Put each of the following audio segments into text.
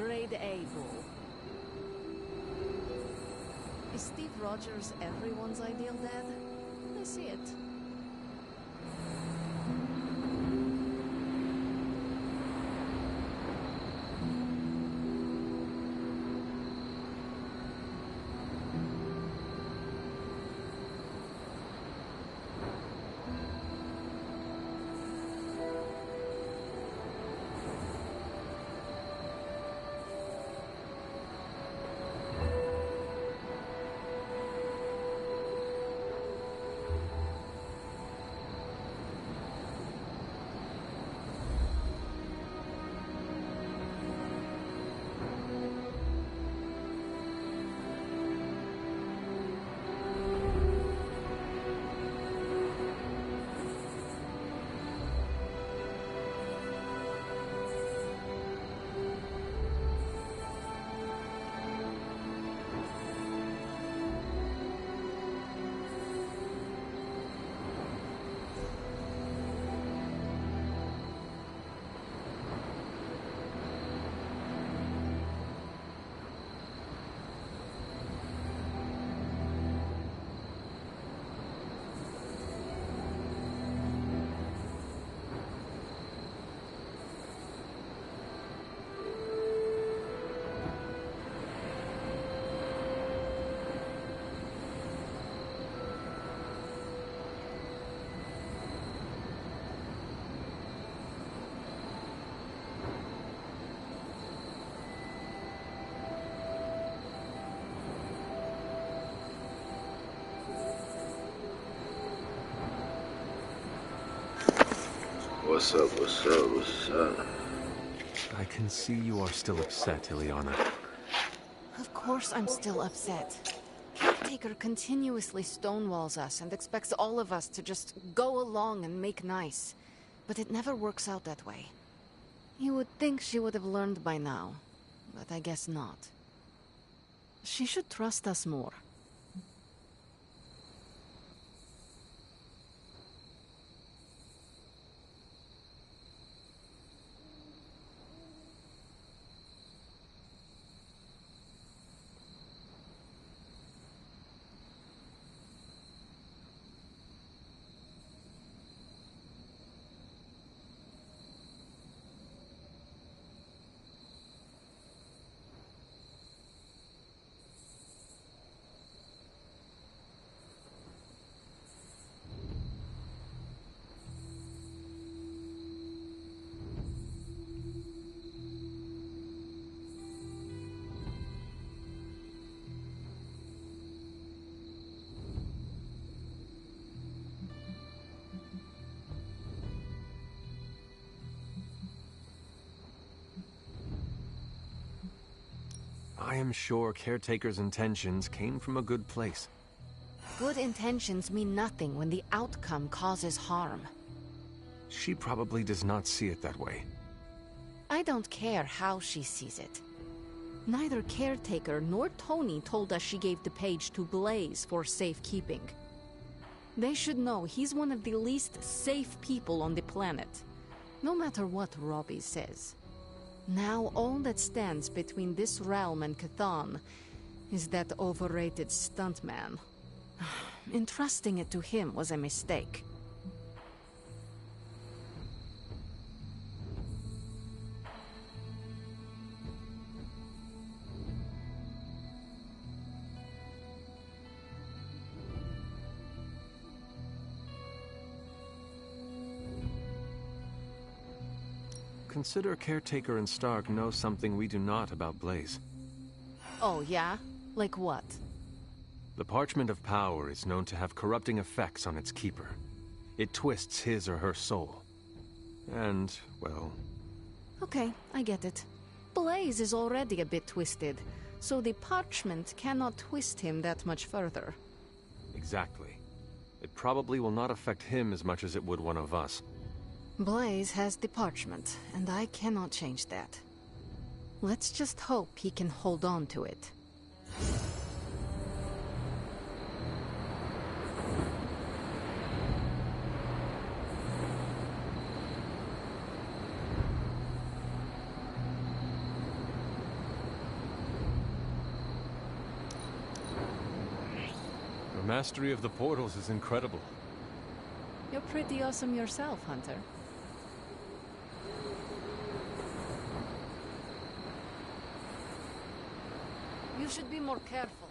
Grade A bull. Is Steve Rogers everyone's ideal dad? I see it. What's up, what's up, what's up? I can see you are still upset, Ileana. Of course I'm still upset. Caretaker continuously stonewalls us and expects all of us to just go along and make nice. But it never works out that way. You would think she would have learned by now, but I guess not. She should trust us more. I am sure Caretaker's intentions came from a good place. Good intentions mean nothing when the outcome causes harm. She probably does not see it that way. I don't care how she sees it. Neither Caretaker nor Tony told us she gave the page to Blaze for safekeeping. They should know he's one of the least safe people on the planet, no matter what Robbie says. Now all that stands between this realm and Cathan is that overrated stuntman. Entrusting it to him was a mistake. Consider Caretaker and Stark know something we do not about Blaze. Oh, yeah? Like what? The Parchment of Power is known to have corrupting effects on its keeper. It twists his or her soul. And, well... Okay, I get it. Blaze is already a bit twisted, so the parchment cannot twist him that much further. Exactly. It probably will not affect him as much as it would one of us. Blaze has the parchment, and I cannot change that. Let's just hope he can hold on to it. Your mastery of the portals is incredible. You're pretty awesome yourself, Hunter. You should be more careful.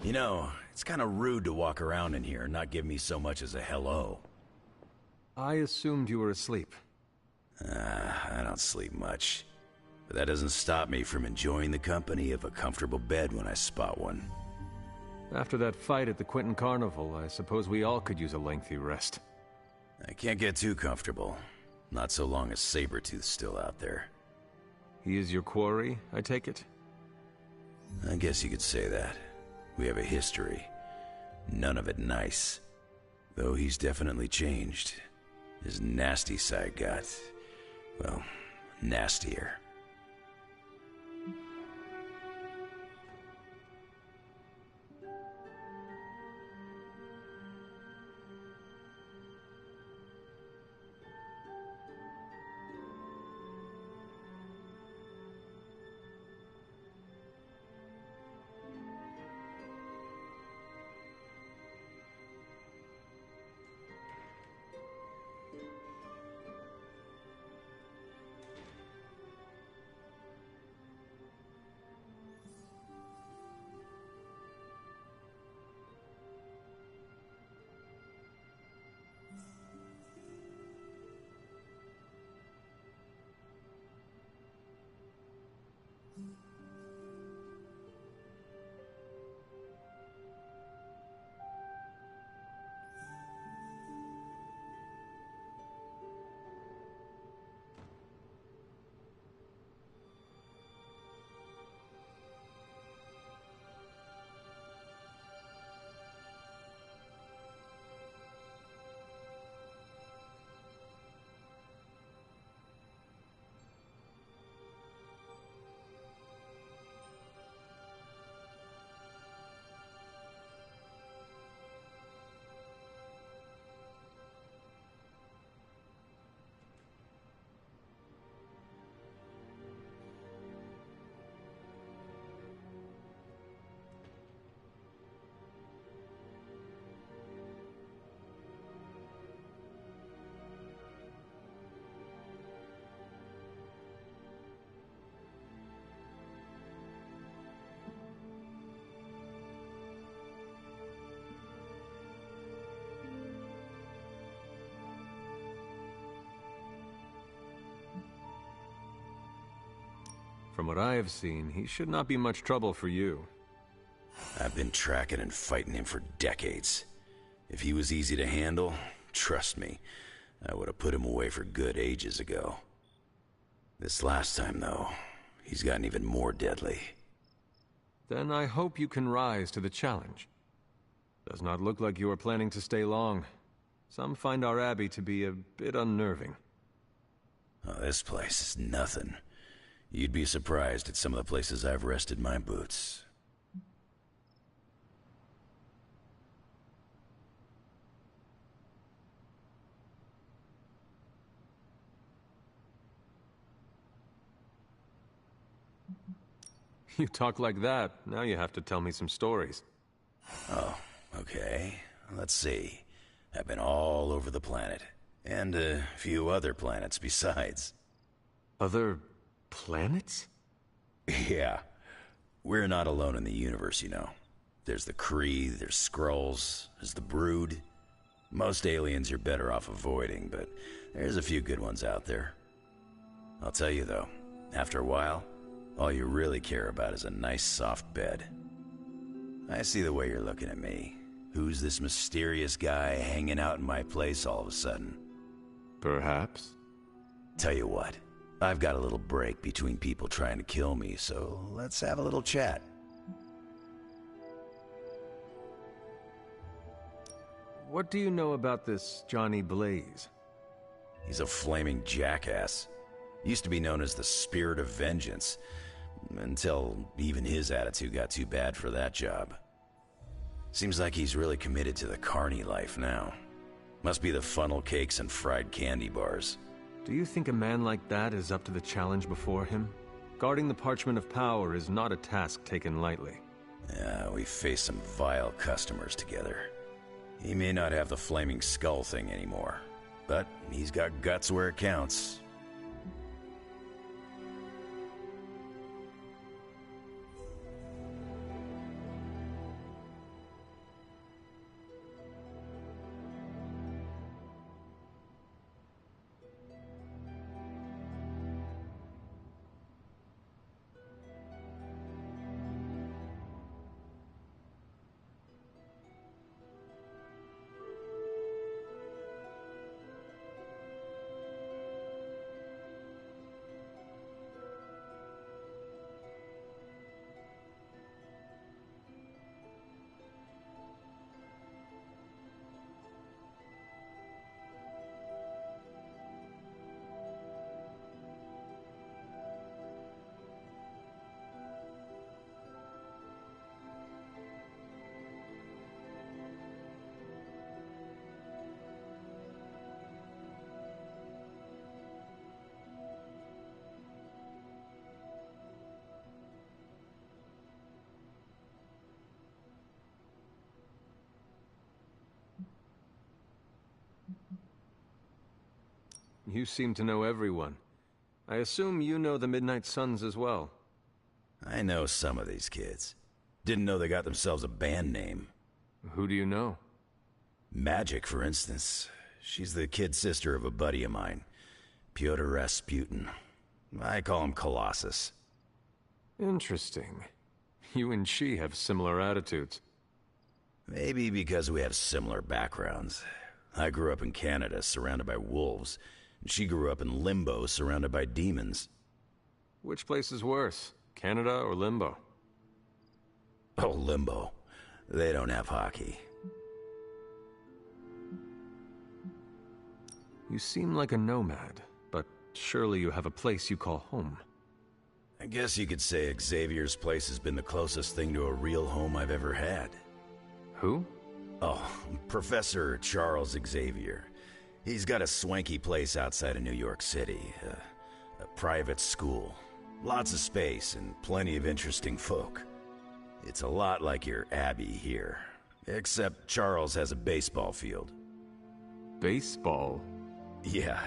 You know, it's kind of rude to walk around in here and not give me so much as a hello. I assumed you were asleep. I don't sleep much. But that doesn't stop me from enjoying the company of a comfortable bed when I spot one. After that fight at the Quentin Carnival, I suppose we all could use a lengthy rest. I can't get too comfortable. Not so long as Sabretooth's still out there. He is your quarry, I take it? I guess you could say that. We have a history. None of it nice. Though he's definitely changed. His nasty side got, well, nastier. From what I have seen, he should not be much trouble for you. I've been tracking and fighting him for decades. If he was easy to handle, trust me, I would have put him away for good ages ago. This last time, though, he's gotten even more deadly. Then I hope you can rise to the challenge. Does not look like you are planning to stay long. Some find our abbey to be a bit unnerving. Oh, this place is nothing. You'd be surprised at some of the places I've rested my boots. You talk like that, now you have to tell me some stories. Oh, okay. Let's see. I've been all over the planet. And a few other planets besides. Other planets? Yeah. We're not alone in the universe, you know. There's the Kree, there's Skrulls, there's the Brood. Most aliens you're better off avoiding, but there's a few good ones out there. I'll tell you though, after a while, all you really care about is a nice soft bed. I see the way you're looking at me. Who's this mysterious guy hanging out in my place all of a sudden? Perhaps. Tell you what, I've got a little break between people trying to kill me, so let's have a little chat. What do you know about this Johnny Blaze? He's a flaming jackass. Used to be known as the Spirit of Vengeance, until even his attitude got too bad for that job. Seems like he's really committed to the carny life now. Must be the funnel cakes and fried candy bars. Do you think a man like that is up to the challenge before him? Guarding the Parchment of Power is not a task taken lightly. Yeah, we faced some vile customers together. He may not have the flaming skull thing anymore, but he's got guts where it counts. You seem to know everyone. I assume you know the Midnight Suns as well. I know some of these kids. Didn't know they got themselves a band name. Who do you know? Magic, for instance. She's the kid sister of a buddy of mine, Pyotr Rasputin. I call him Colossus. Interesting. You and she have similar attitudes. Maybe because we have similar backgrounds. I grew up in Canada, surrounded by wolves. She grew up in Limbo, surrounded by demons. Which place is worse, Canada or Limbo? Oh, Limbo. They don't have hockey. You seem like a nomad, but surely you have a place you call home. I guess you could say Xavier's place has been the closest thing to a real home I've ever had. Who? Oh, Professor Charles Xavier. He's got a swanky place outside of New York City. A private school. Lots of space and plenty of interesting folk. It's a lot like your Abbey here. Except Charles has a baseball field. Baseball? Yeah.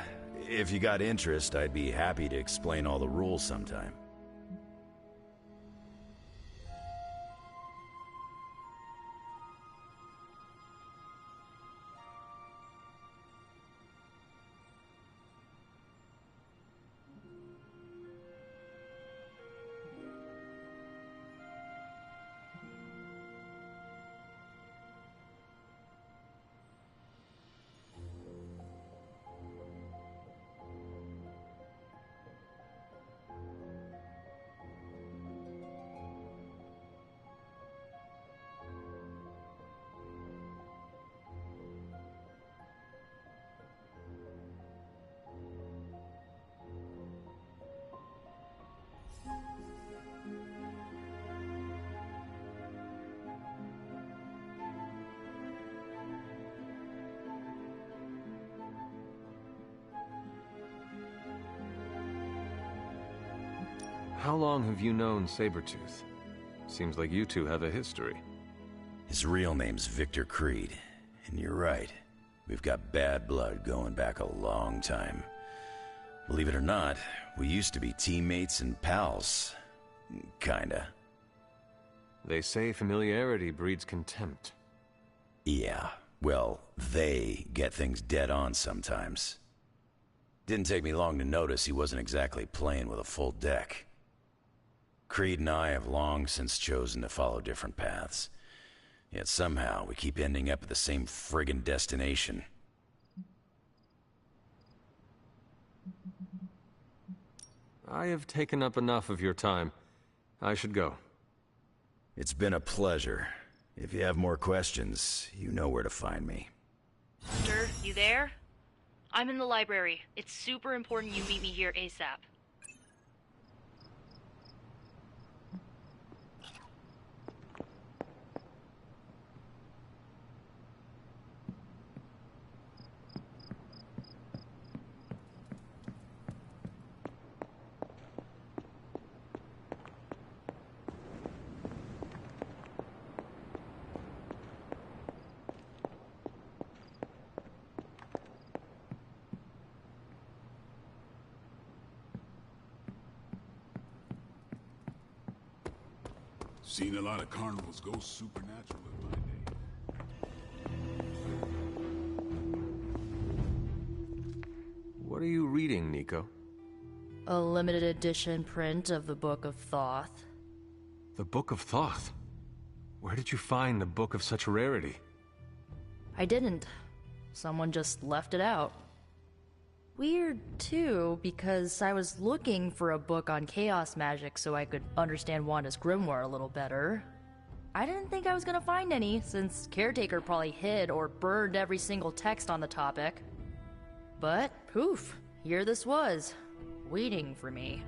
If you got interest, I'd be happy to explain all the rules sometime. How long have you known Sabretooth? Seems like you two have a history. His real name's Victor Creed, and you're right. We've got bad blood going back a long time. Believe it or not, we used to be teammates and pals. Kinda. They say familiarity breeds contempt. Yeah, well, they get things dead on sometimes. Didn't take me long to notice he wasn't exactly playing with a full deck. Creed and I have long since chosen to follow different paths. Yet somehow we keep ending up at the same friggin' destination. I have taken up enough of your time. I should go. It's been a pleasure. If you have more questions, you know where to find me. Mister, you there? I'm in the library. It's super important you meet me here ASAP. Seen a lot of carnivals go supernatural in my day. What are you reading, Nico? A limited edition print of the Book of Thoth. The Book of Thoth? Where did you find a book of such rarity? I didn't. Someone just left it out. Weird, too, because I was looking for a book on chaos magic so I could understand Wanda's grimoire a little better. I didn't think I was gonna find any, since Caretaker probably hid or burned every single text on the topic. But, poof, here this was, waiting for me.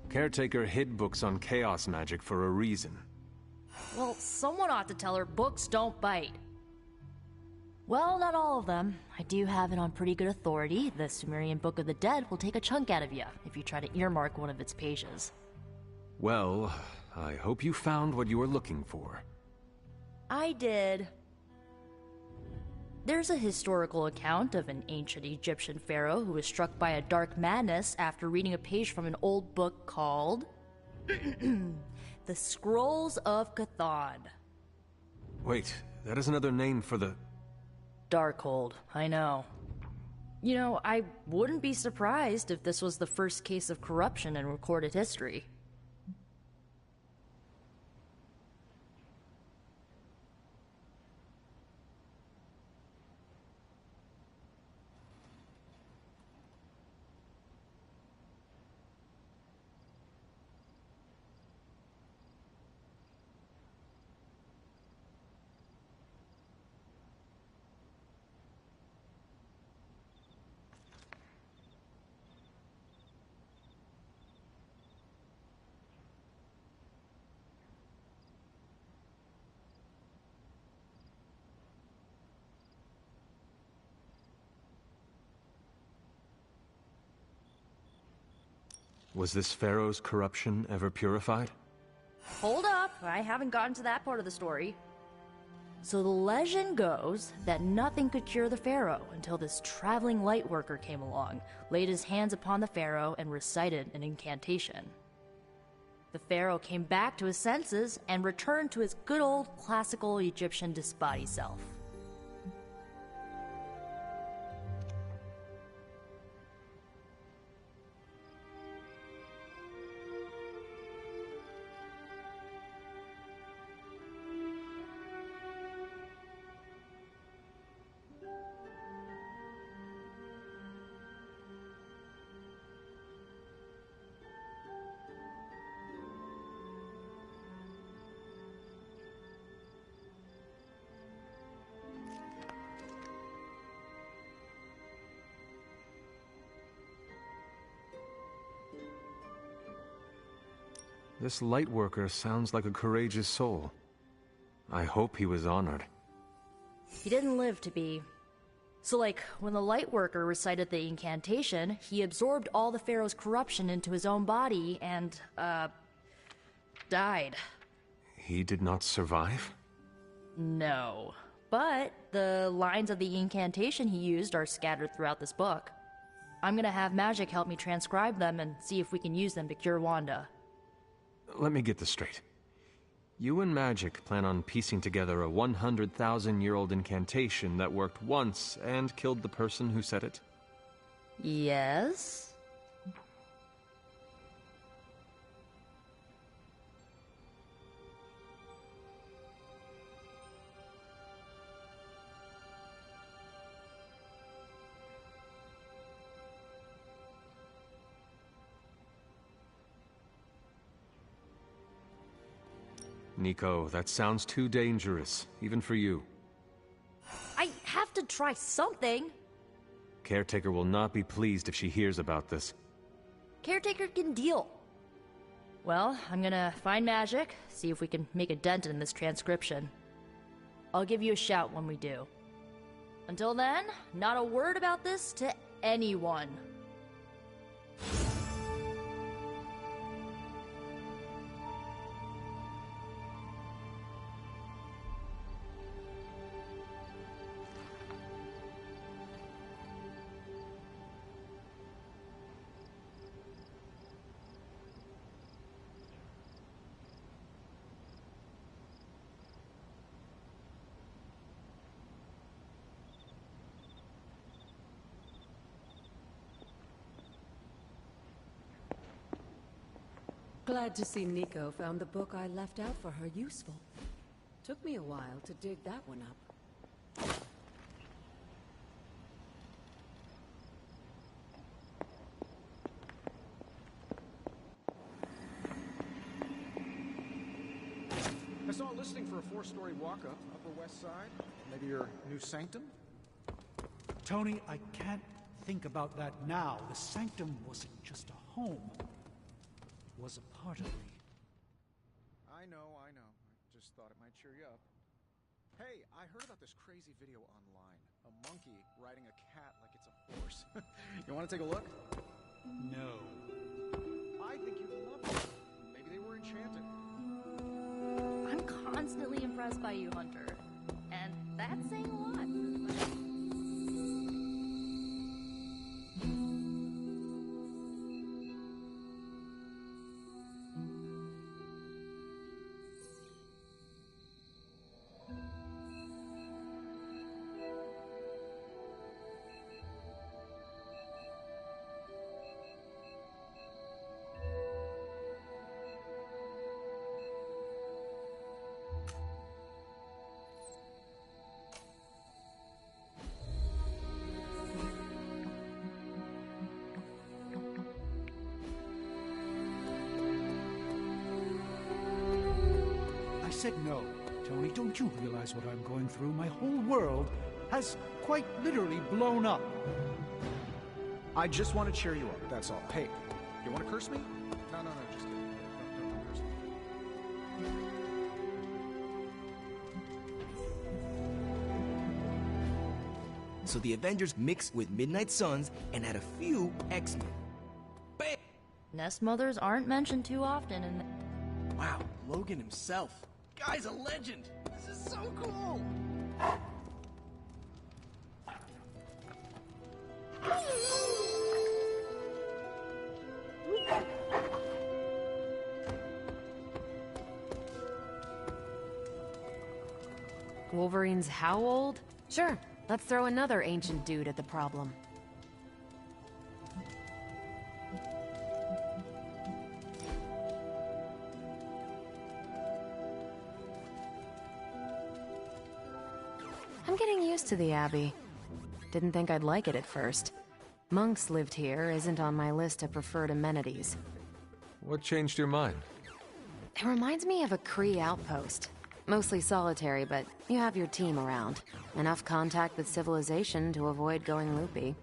Caretaker hid books on chaos magic for a reason. Well, someone ought to tell her books don't bite. Well, not all of them. I do have it on pretty good authority. The Sumerian Book of the Dead will take a chunk out of you if you try to earmark one of its pages. Well, I hope you found what you were looking for. I did. There's a historical account of an ancient Egyptian pharaoh who was struck by a dark madness after reading a page from an old book called The Scrolls of Chthon. Wait, that is another name for the... Darkhold, I know. You know, I wouldn't be surprised if this was the first case of corruption in recorded history. Was this pharaoh's corruption ever purified? Hold up, I haven't gotten to that part of the story. So the legend goes that nothing could cure the pharaoh until this traveling light worker came along, laid his hands upon the pharaoh, and recited an incantation. The pharaoh came back to his senses and returned to his good old classical Egyptian disbody self. This lightworker sounds like a courageous soul. I hope he was honored. He didn't live to be. So like, when the lightworker recited the incantation, he absorbed all the pharaoh's corruption into his own body and, died. He did not survive? No. but the lines of the incantation he used are scattered throughout this book. I'm gonna have Magic help me transcribe them and see if we can use them to cure Wanda. Let me get this straight. You and Magic plan on piecing together a 100,000-year-old incantation that worked once and killed the person who said it? Yes? Nico, that sounds too dangerous, even for you. I have to try something! Caretaker will not be pleased if she hears about this. Caretaker can deal. Well, I'm gonna find Magic, see if we can make a dent in this transcription. I'll give you a shout when we do. Until then, not a word about this to anyone. Glad to see Nico found the book I left out for her useful. Took me a while to dig that one up. I saw a listing for a 4-story walk-up, Upper West Side. Maybe your new sanctum? Tony, I can't think about that now. The sanctum wasn't just a home. It was a part of me. I know. I just thought it might cheer you up. Hey, I heard about this crazy video online. A monkey riding a cat like it's a horse. You want to take a look? No. I think you'd love it. Maybe they were enchanted. I'm constantly impressed by you, Hunter. And that's saying a lot. I said no. Tony, don't you realize what I'm going through? My whole world has quite literally blown up. I just want to cheer you up, that's all. Hey, you want to curse me? No, just kidding. Don't curse me. So the Avengers mixed with Midnight Suns and had a few X-Men. Bam! Nest mothers aren't mentioned too often in the... Wow, Logan himself. Guy's a legend. This is so cool. Wolverine's how old? Sure, let's throw another ancient dude at the problem. I'm getting used to the Abbey. Didn't think I'd like it at first. Monks lived here isn't on my list of preferred amenities. What changed your mind? It reminds me of a Kree outpost. Mostly solitary, but you have your team around. Enough contact with civilization to avoid going loopy.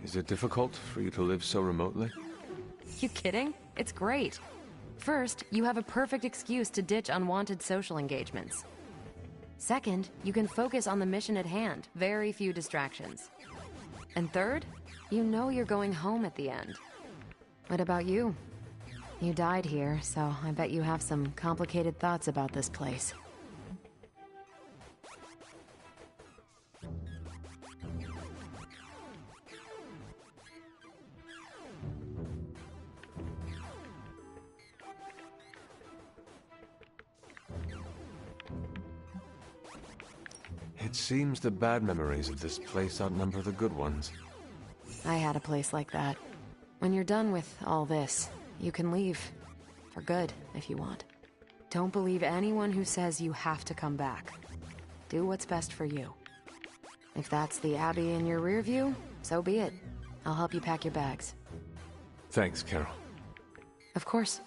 Is it difficult for you to live so remotely? You kidding? It's great. First, you have a perfect excuse to ditch unwanted social engagements. Second, you can focus on the mission at hand, very few distractions. And third, you know you're going home at the end. What about you? You died here, so I bet you have some complicated thoughts about this place. It seems the bad memories of this place outnumber the good ones. I had a place like that. When you're done with all this, you can leave. For good, if you want. Don't believe anyone who says you have to come back. Do what's best for you. If that's the Abbey in your rear view, so be it. I'll help you pack your bags. Thanks, Carol. Of course.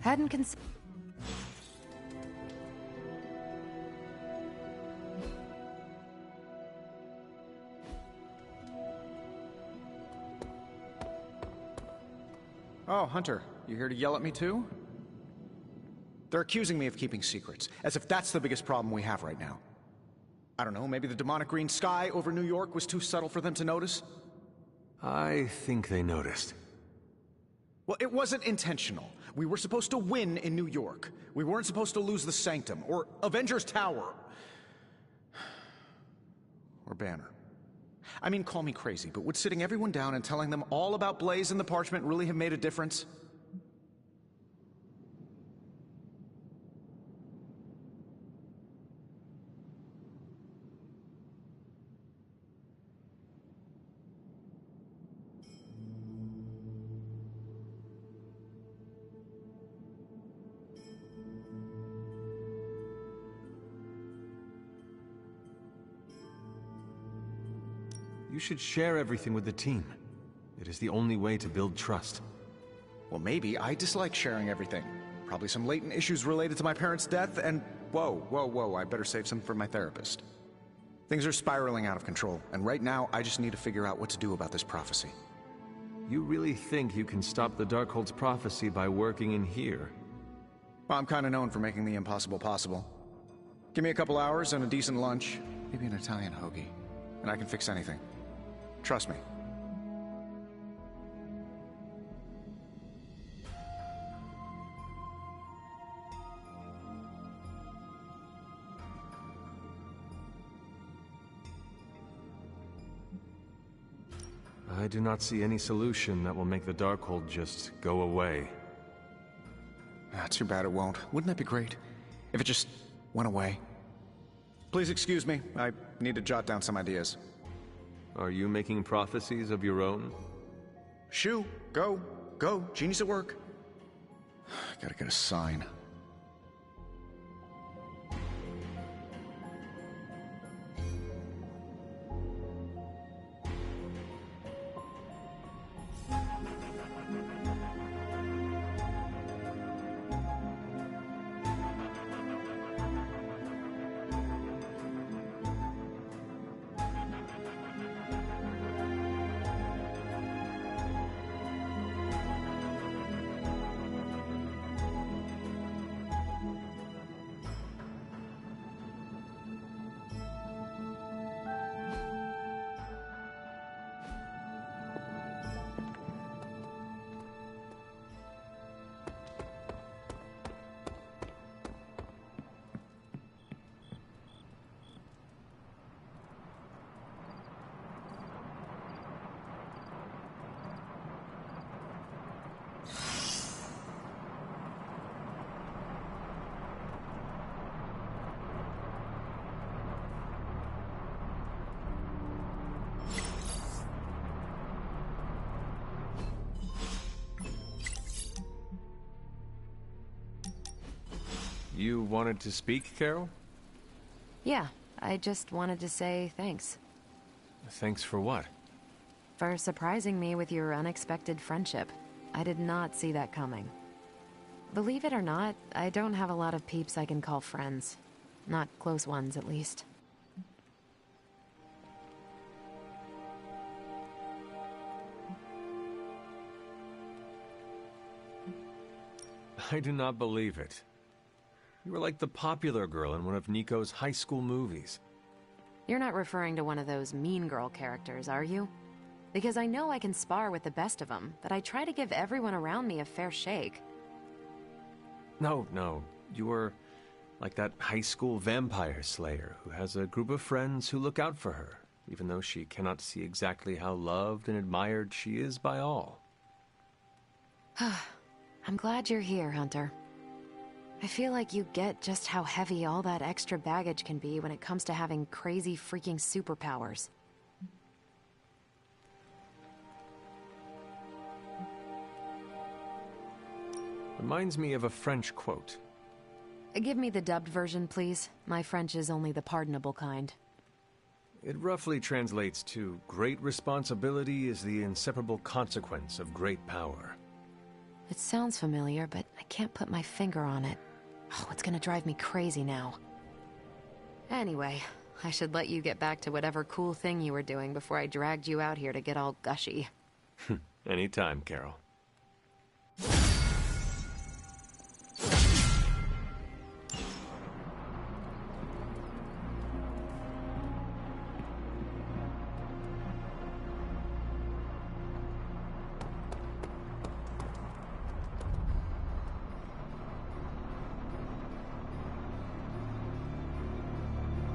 Hadn't considered. Oh, Hunter, you here to yell at me too? They're accusing me of keeping secrets, as if that's the biggest problem we have right now. I don't know, maybe the demonic green sky over New York was too subtle for them to notice? I think they noticed. Well, it wasn't intentional. We were supposed to win in New York. We weren't supposed to lose the Sanctum, or Avengers Tower. Or Banner. I mean, call me crazy, but would sitting everyone down and telling them all about Blaze and the Parchment really have made a difference? You should share everything with the team. It is the only way to build trust. Well, maybe I dislike sharing everything. Probably some latent issues related to my parents' death, and whoa, I better save some for my therapist. Things are spiraling out of control, and right now I just need to figure out what to do about this prophecy. You really think you can stop the Darkhold's prophecy by working in here? Well, I'm kind of known for making the impossible possible. Give me a couple hours and a decent lunch, maybe an Italian hoagie, and I can fix anything. Trust me. I do not see any solution that will make the Darkhold just go away. Too bad it won't. Wouldn't that be great? If it just went away. Please excuse me. I need to jot down some ideas. Are you making prophecies of your own? Shoo, go, genius at work. Gotta get a sign. You wanted to speak, Carol? Yeah, I just wanted to say thanks. Thanks for what? For surprising me with your unexpected friendship. I did not see that coming. Believe it or not, I don't have a lot of peeps I can call friends. Not close ones, at least. I do not believe it. You were like the popular girl in one of Nico's high school movies. You're not referring to one of those mean girl characters, are you? Because I know I can spar with the best of them, but I try to give everyone around me a fair shake. No. You were like that high school vampire slayer who has a group of friends who look out for her, even though she cannot see exactly how loved and admired she is by all. I'm glad you're here, Hunter. I feel like you get just how heavy all that extra baggage can be when it comes to having crazy freaking superpowers. Reminds me of a French quote. Give me the dubbed version, please. My French is only the pardonable kind. It roughly translates to, great responsibility is the inseparable consequence of great power. It sounds familiar, but I can't put my finger on it. Oh, it's gonna drive me crazy now. Anyway, I should let you get back to whatever cool thing you were doing before I dragged you out here to get all gushy. Anytime, Carol.